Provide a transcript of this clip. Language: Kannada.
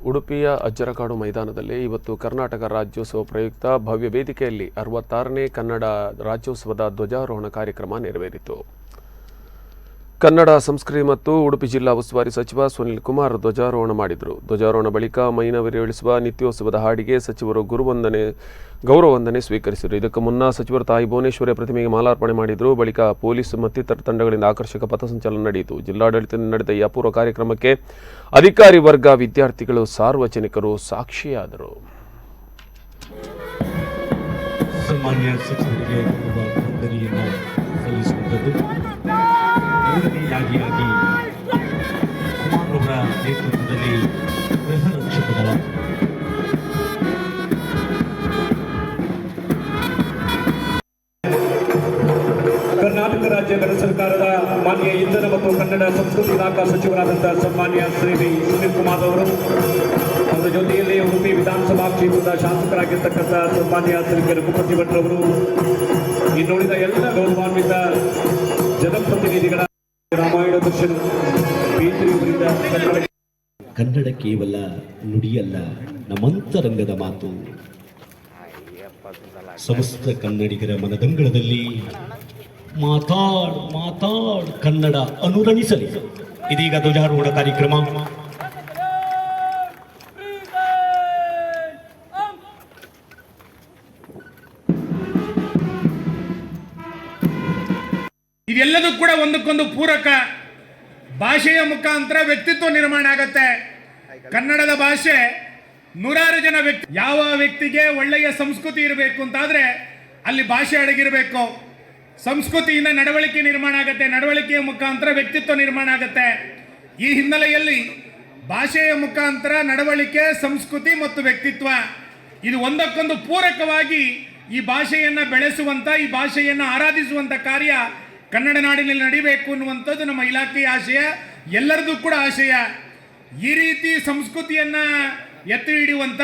ಉಡುಪಿಯ ಅಜ್ಜರಕಾಡು ಮೈದಾನದಲ್ಲಿ ಇವತ್ತು ಕರ್ನಾಟಕ ರಾಜ್ಯೋತ್ಸವ ಪ್ರಯುಕ್ತ ಭವ್ಯ ವೇದಿಕೆಯಲ್ಲಿ 66ನೇ ಕನ್ನಡ ರಾಜ್ಯೋತ್ಸವದ ಧ್ವಜಾರೋಹಣ ಕಾರ್ಯಕ್ರಮ ನೆರವೇರಿತು. ಕನ್ನಡ ಸಂಸ್ಕೃತಿ ಮತ್ತು ಉಡುಪಿ ಜಿಲ್ಲಾ ಉಸ್ತುವಾರಿ ಸಚಿವ ಸುನಿಲ್ ಕುಮಾರ್ ಧ್ವಜಾರೋಹಣ ಮಾಡಿದರು. ಧ್ವಜಾರೋಹಣ ಬಳಿಕ ಮೈನವಿರೇಳಿಸುವ ನಿತ್ಯೋತ್ಸವದ ಹಾಡಿಗೆ ಸಚಿವರು ಗೌರವವಂದನೆ ಸ್ವೀಕರಿಸಿದರು. ಇದಕ್ಕೂ ಮುನ್ನ ಸಚಿವರು ತಾಯಿ ಭುವನೇಶ್ವರಿ ಪ್ರತಿಮೆಗೆ ಮಾಲಾರ್ಪಣೆ ಮಾಡಿದರು. ಬಳಿಕ ಪೊಲೀಸ್ ಮತ್ತಿತರ ತಂಡಗಳಿಂದ ಆಕರ್ಷಕ ಪಥಸಂಚಲನ ನಡೆಯಿತು. ಜಿಲ್ಲಾಡಳಿತದಿಂದ ನಡೆದ ಈ ಅಪೂರ್ವ ಕಾರ್ಯಕ್ರಮಕ್ಕೆ ಅಧಿಕಾರಿ ವರ್ಗ, ವಿದ್ಯಾರ್ಥಿಗಳು, ಸಾರ್ವಜನಿಕರು ಸಾಕ್ಷಿಯಾದರು. ಮೂರನೆಯಾಗಿಯಾಗಿ ಕುಮಾರವರ ನೇತೃತ್ವದಲ್ಲಿ ಗೃಹ ರಕ್ಷಕ ದಳ, ಕರ್ನಾಟಕ ರಾಜ್ಯ ಗಣ ಸರ್ಕಾರದ ಮಾನ್ಯ ಇಂಧನ ಮತ್ತು ಕನ್ನಡ ಸಂಸ್ಕೃತಿ ಇಲಾಖಾ ಸಚಿವರಾದಂತಹ ಸನ್ಮಾನ್ಯ ಶ್ರೀ ಸುನಿಲ್ ಕುಮಾರ್ ಅವರು, ಅವರ ಜೊತೆಯಲ್ಲಿ ಉಡುಪಿ ವಿಧಾನಸಭಾ ಕ್ಷೇತ್ರದ ಶಾಸಕರಾಗಿರ್ತಕ್ಕಂಥ ಸನ್ಮಾನ್ಯ ಶ್ರೀ ರಘುಪತಿ ಭಟ್ರವರು, ಇನ್ನುಳಿದ ಎಲ್ಲ ಗೌರವಾನ್ವಿತ ಜನಪ್ರತಿನಿಧಿಗಳ ರಾಮಾಯಣ ದರ್ಶನ ಕನ್ನಡ ಕೇವಲ ನುಡಿಯಲ್ಲ, ನಮ್ಮಂತರಂಗದ ಮಾತು. ಸಮಸ್ತ ಕನ್ನಡಿಗರ ಮನದಂಗಳದಲ್ಲಿ ಮಾತಾಡ್ ಕನ್ನಡ ಅನುರಣಿಸಲಿ. ಇದೀಗ ಧ್ವಜಾರೋಹಣ ಕಾರ್ಯಕ್ರಮ. ಇದೆಲ್ಲದೂ ಕೂಡ ಒಂದಕ್ಕೊಂದು ಪೂರಕ. ಭಾಷೆಯ ಮುಖಾಂತರ ವ್ಯಕ್ತಿತ್ವ ನಿರ್ಮಾಣ ಆಗತ್ತೆ. ಕನ್ನಡದ ಭಾಷೆ ನೂರಾರು ಜನ ಯಾವ ವ್ಯಕ್ತಿಗೆ ಒಳ್ಳೆಯ ಸಂಸ್ಕೃತಿ ಇರಬೇಕು ಅಂತಾದ್ರೆ ಅಲ್ಲಿ ಭಾಷೆ ಅಡಗಿರಬೇಕು. ಸಂಸ್ಕೃತಿಯಿಂದ ನಡವಳಿಕೆ ನಿರ್ಮಾಣ ಆಗತ್ತೆ, ನಡವಳಿಕೆಯ ಮುಖಾಂತರ ವ್ಯಕ್ತಿತ್ವ ನಿರ್ಮಾಣ ಆಗತ್ತೆ. ಈ ಹಿನ್ನೆಲೆಯಲ್ಲಿ ಭಾಷೆಯ ಮುಖಾಂತರ ನಡವಳಿಕೆ, ಸಂಸ್ಕೃತಿ ಮತ್ತು ವ್ಯಕ್ತಿತ್ವ ಇದು ಒಂದಕ್ಕೊಂದು ಪೂರಕವಾಗಿ ಈ ಭಾಷೆಯನ್ನ ಬೆಳೆಸುವಂತ, ಈ ಭಾಷೆಯನ್ನ ಆರಾಧಿಸುವಂತ ಕಾರ್ಯ ಕನ್ನಡ ನಾಡಿನಲ್ಲಿ ನಡಿಬೇಕು ಅನ್ನುವಂಥದ್ದು ನಮ್ಮ ಇಲಾಖೆಯ ಆಶಯ, ಎಲ್ಲರದು ಕೂಡ ಆಶಯ. ಈ ರೀತಿ ಸಂಸ್ಕೃತಿಯನ್ನ ಎತ್ತಿ ಹಿಡಿಯುವಂತ